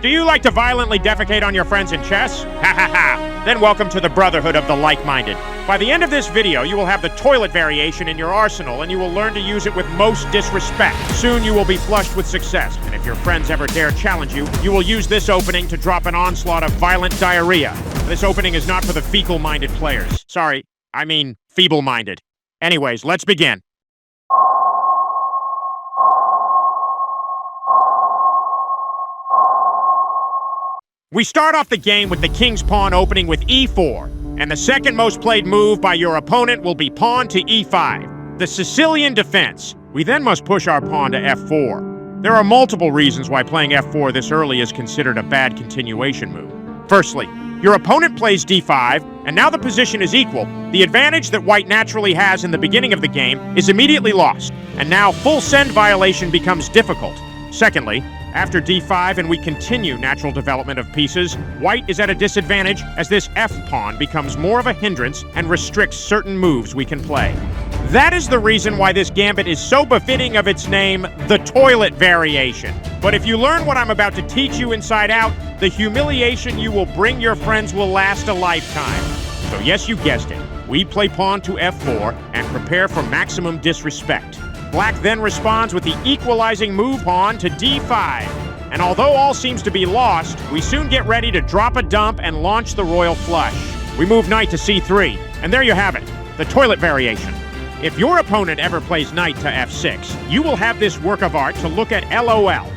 Do you like to violently defecate on your friends in chess? Ha ha ha! Then welcome to the Brotherhood of the Like-Minded. By the end of this video, you will have the toilet variation in your arsenal, and you will learn to use it with most disrespect. Soon you will be flushed with success, and if your friends ever dare challenge you, you will use this opening to drop an onslaught of violent diarrhea. This opening is not for the fecal-minded players. Sorry, I mean feeble-minded. Anyways, let's begin. We start off the game with the king's pawn opening with e4, and the second most played move by your opponent will be pawn to e5, the Sicilian defense. We then must push our pawn to f4. There are multiple reasons why playing f4 this early is considered a bad continuation move. Firstly, your opponent plays d5, and now the position is equal. The advantage that white naturally has in the beginning of the game is immediately lost, and now full send violation becomes difficult. Secondly, after d5 and we continue natural development of pieces, white is at a disadvantage as this f-pawn becomes more of a hindrance and restricts certain moves we can play. That is the reason why this gambit is so befitting of its name, the toilet variation. But if you learn what I'm about to teach you inside out, the humiliation you will bring your friends will last a lifetime. So yes, you guessed it. We play pawn to f4 and prepare for maximum disrespect. Black then responds with the equalizing move pawn to d5. And although all seems to be lost, we soon get ready to drop a dump and launch the royal flush. We move knight to c3, and there you have it, the toilet variation. If your opponent ever plays knight to f6, you will have this work of art to look at LOL.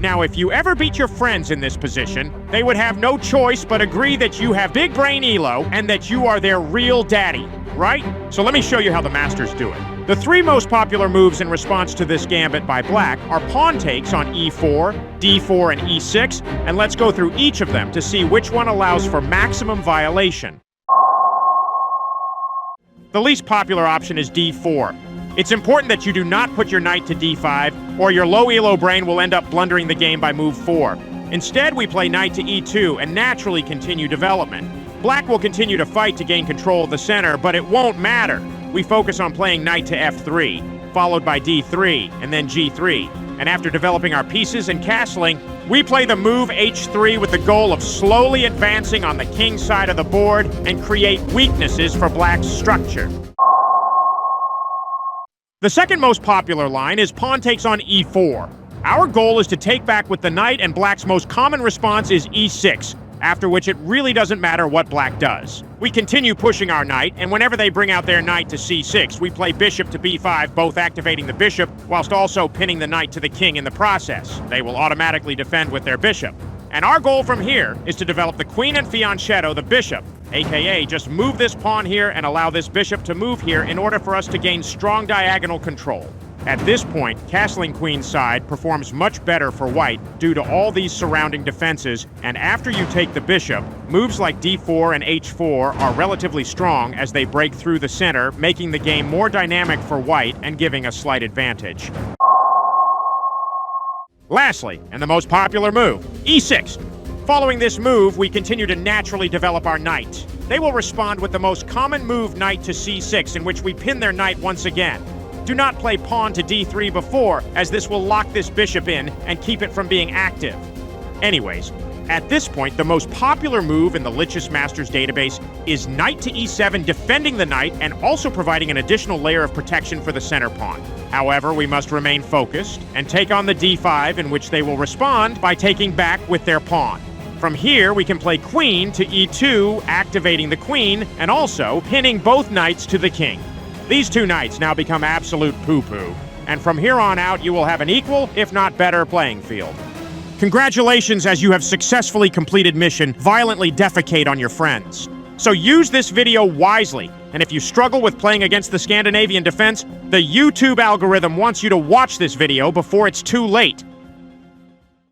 Now, if you ever beat your friends in this position, they would have no choice but agree that you have big brain elo and that you are their real daddy, right? So let me show you how the masters do it. The three most popular moves in response to this gambit by black are pawn takes on e4, d4, and e6, and let's go through each of them to see which one allows for maximum violation. The least popular option is d4. It's important that you do not put your knight to d5, or your low elo brain will end up blundering the game by move 4. Instead, we play knight to e2 and naturally continue development. Black will continue to fight to gain control of the center, but it won't matter. We focus on playing knight to f3, followed by d3, and then g3. And after developing our pieces and castling, we play the move h3 with the goal of slowly advancing on the king's side of the board and create weaknesses for black's structure. The second most popular line is pawn takes on e4. Our goal is to take back with the knight, and black's most common response is e6, after which it really doesn't matter what black does. We continue pushing our knight, and whenever they bring out their knight to c6, we play bishop to b5, both activating the bishop, whilst also pinning the knight to the king in the process. They will automatically defend with their bishop. And our goal from here is to develop the queen and fianchetto the bishop, aka just move this pawn here and allow this bishop to move here in order for us to gain strong diagonal control. At this point, castling queen's side performs much better for white due to all these surrounding defenses, and after you take the bishop, moves like d4 and h4 are relatively strong as they break through the center, making the game more dynamic for white and giving a slight advantage. Lastly, and the most popular move, e6. Following this move, we continue to naturally develop our knight. They will respond with the most common move, knight to c6, in which we pin their knight once again. Do not play pawn to d3 before, as this will lock this bishop in and keep it from being active. Anyways, at this point, the most popular move in the Lichess Masters database is knight to e7, defending the knight and also providing an additional layer of protection for the center pawn. However, we must remain focused and take on the d5, in which they will respond by taking back with their pawn. From here, we can play queen to e2, activating the queen, and also pinning both knights to the king. These two knights now become absolute poo-poo, and from here on out, you will have an equal, if not better, playing field. Congratulations, as you have successfully completed mission, violently defecate on your friends. So use this video wisely, and if you struggle with playing against the Scandinavian defense, the YouTube algorithm wants you to watch this video before it's too late.